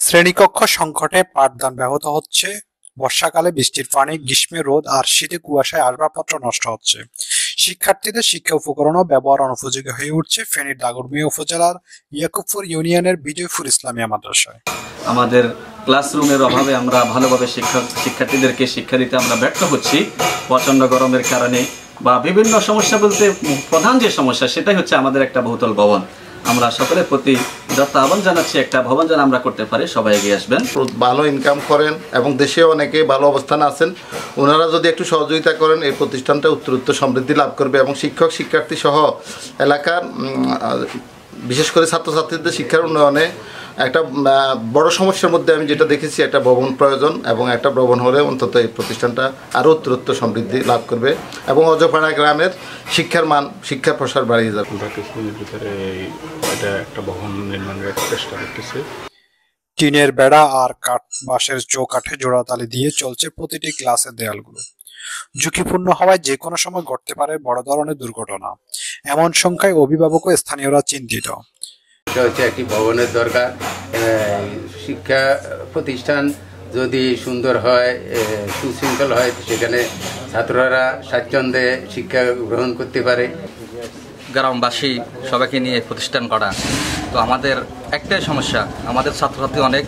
শ্রেণীকক্ষ সংকটে পাঠদান ব্যাহত হচ্ছে। বর্ষাকালে বৃষ্টির পানি, গ্রীষ্মে রোদ আর শীতে কুয়াশায় আসবাবপত্র নষ্ট হচ্ছে। শিক্ষার্থীদের শিক্ষা উপকরণও ব্যবহার অনুপযোগী হয়ে উঠছে ফেনীর দাগনভূঞা উপজেলার ইয়াকুবপুর ইউনিয়নের বিজয়পুর ইসলামিয়া মাদ্রাসায়। আমাদের ক্লাসরুমের অভাবে আমরা ভালোভাবে শিক্ষার্থীদেরকে শিক্ষা দিতে আমরা ব্যর্থ হচ্ছি প্রচণ্ড গরমের কারণে, বা বিভিন্ন সমস্যা বলতে প্রধান যে সমস্যা সেটাই হচ্ছে আমাদের একটা বহুতল ভবন। আমরা সকলের প্রতি যত আহ্বান জানাচ্ছি, একটা ভবন যেন আমরা করতে পারি, সবাই এগিয়ে আসবেন। ভালো ইনকাম করেন এবং দেশে অনেকে ভালো অবস্থানে আছেন, ওনারা যদি একটু সহযোগিতা করেন এই প্রতিষ্ঠানটা উত্তরোত্তর সমৃদ্ধি লাভ করবে এবং শিক্ষক শিক্ষার্থী সহ এলাকার বিশেষ করে ছাত্রছাত্রীদের শিক্ষার উন্নয়নে একটা বড় সমস্যার মধ্যে আমি যেটা দেখেছি, একটা ভবন প্রয়োজন এবং একটা ভবন হলে অন্তত এই প্রতিষ্ঠানটা আরও উত্তরোত্তর সমৃদ্ধি লাভ করবে এবং অজপাড়া গ্রামের শিক্ষার মান, শিক্ষার প্রসার বাড়িয়ে যাবে। একটা ভবন নির্মাণের চেষ্টা করতেছে। টিনের বেড়া আর বাঁশের চৌকাঠে জোড়াতালি দিয়ে চলছে প্রতিটি ক্লাসের দেয়ালগুলো। ঝুঁকিপূর্ণ হওয়ায় যে কোনো সময় ঘটতে পারে বড় ধরনের দুর্ঘটনা। এমন সংখ্যায় অভিভাবক ও স্থানীয়রা চিন্তিত। একটি ভবনের দরকার। শিক্ষা প্রতিষ্ঠান যদি সুন্দর হয়, সুশৃঙ্খল হয়, সেখানে ছাত্ররা স্বাচ্ছন্দ্যে শিক্ষা গ্রহণ করতে পারে। গ্রামবাসী সবাইকে নিয়ে প্রতিষ্ঠান করা, তো আমাদের একটাই সমস্যা, আমাদের ছাত্রছাত্রী অনেক,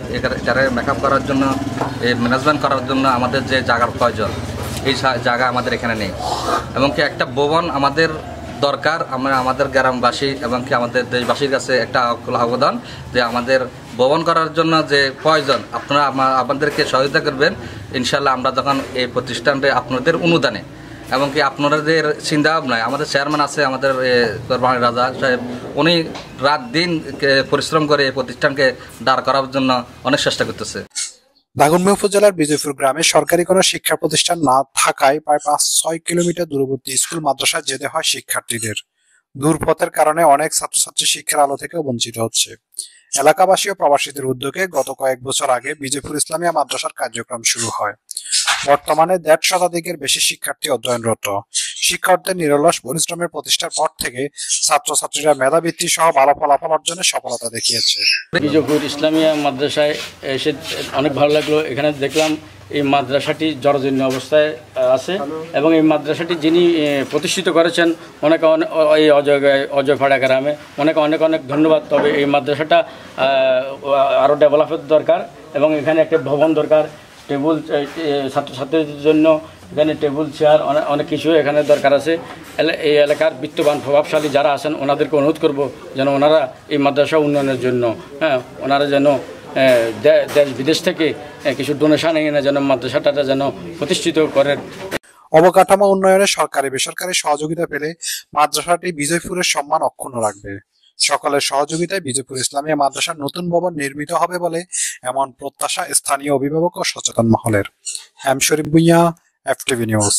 যারা মেকআপ করার জন্য, ম্যানেজমেন্ট করার জন্য আমাদের যে জায়গার প্রয়োজন, এই জায়গা আমাদের এখানে নেই। এবং কি একটা ভবন আমাদের দরকার। আমরা আমাদের গ্রামবাসী এবং কি আমাদের দেশবাসীর কাছে একটা আবেদন যে আমাদের ভবন করার জন্য যে প্রয়োজন, আপনারা আমাদেরকে সহযোগিতা করবেন। ইনশাল্লাহ আমরা যখন এই প্রতিষ্ঠানটা আপনাদের অনুদানে এবং কি আপনাদের চিন্তা ভাবনায়, আমাদের চেয়ারম্যান আছে আমাদের কোরবানি রাজা সাহেব, উনি রাত দিন পরিশ্রম করে এই প্রতিষ্ঠানকে দাঁড় করার জন্য অনেক চেষ্টা করতেছে। দাগনভূঞা উপজেলার বিজয়পুর গ্রামে সরকারি কোনো শিক্ষা প্রতিষ্ঠান না থাকায় প্রায় 5-6 কিলোমিটার দূরবর্তী স্কুল মাদ্রাসায় যেতে হয় শিক্ষার্থীদের। দূরপথের কারণে অনেক ছাত্রছাত্রী শিক্ষার আলো থেকে বঞ্চিত হচ্ছে। এলাকাবাসী ও প্রবাসীদের উদ্যোগে গত কয়েক বছর আগে বিজয়পুর ইসলামিয়া মাদ্রাসার কার্যক্রম শুরু হয়। বর্তমানে 1.5 শতাধিকের বেশি শিক্ষার্থী অধ্যয়নরত। শিক্ষকদের নিরলস পরিশ্রমের প্রতিষ্ঠার পর থেকে ছাত্রছাত্রীরা মেধাবৃত্তি সহ ভালো ফলাফল অর্জনে সফলতা দেখিয়েছে। বিজয়পুর ইসলামিয়া মাদ্রাসায় এসে অনেক ভালো লাগলো। এখানে দেখলাম এই মাদ্রাসাটি জরাজীর্ণ অবস্থায় আছে এবং এই মাদ্রাসাটি যিনি প্রতিষ্ঠিত করেছেন ওনাকে এই অজয়পাড়া গ্রামে অনেক ধন্যবাদ। তবে এই মাদ্রাসাটা আরও ডেভেলপের দরকার এবং এখানে একটা ভবন দরকার, টেবিল, ছাত্রছাত্রীদের জন্য এখানে টেবিল, চেয়ার, অনেক কিছু এখানে দরকার আছে। এই এলাকার বিত্তবান প্রভাবশালী যারা আছেন ওনাদেরকে অনুরোধ করব যেন ওনারা এই মাদ্রাসা উন্নয়নের জন্য ওনারা যেন দেশ বিদেশ থেকে কিছু ডোনেশন এনে যেন মাদ্রাসাটা যেন প্রতিষ্ঠিত করেন। অবকাঠামো উন্নয়নে সরকারি বেসরকারি সহযোগিতা পেলে মাদ্রাসাটি বিজয়পুরের সম্মান অক্ষুণ্ণ রাখবে। সকলের সহযোগিতায় বিজয়পুর ইসলামিয়া মাদ্রাসার নতুন ভবন নির্মিত হবে বলে এমন প্রত্যাশা স্থানীয় অভিভাবক ও সচেতন মহলের। শরীফ ভুঁইয়া, FTV নিউজ।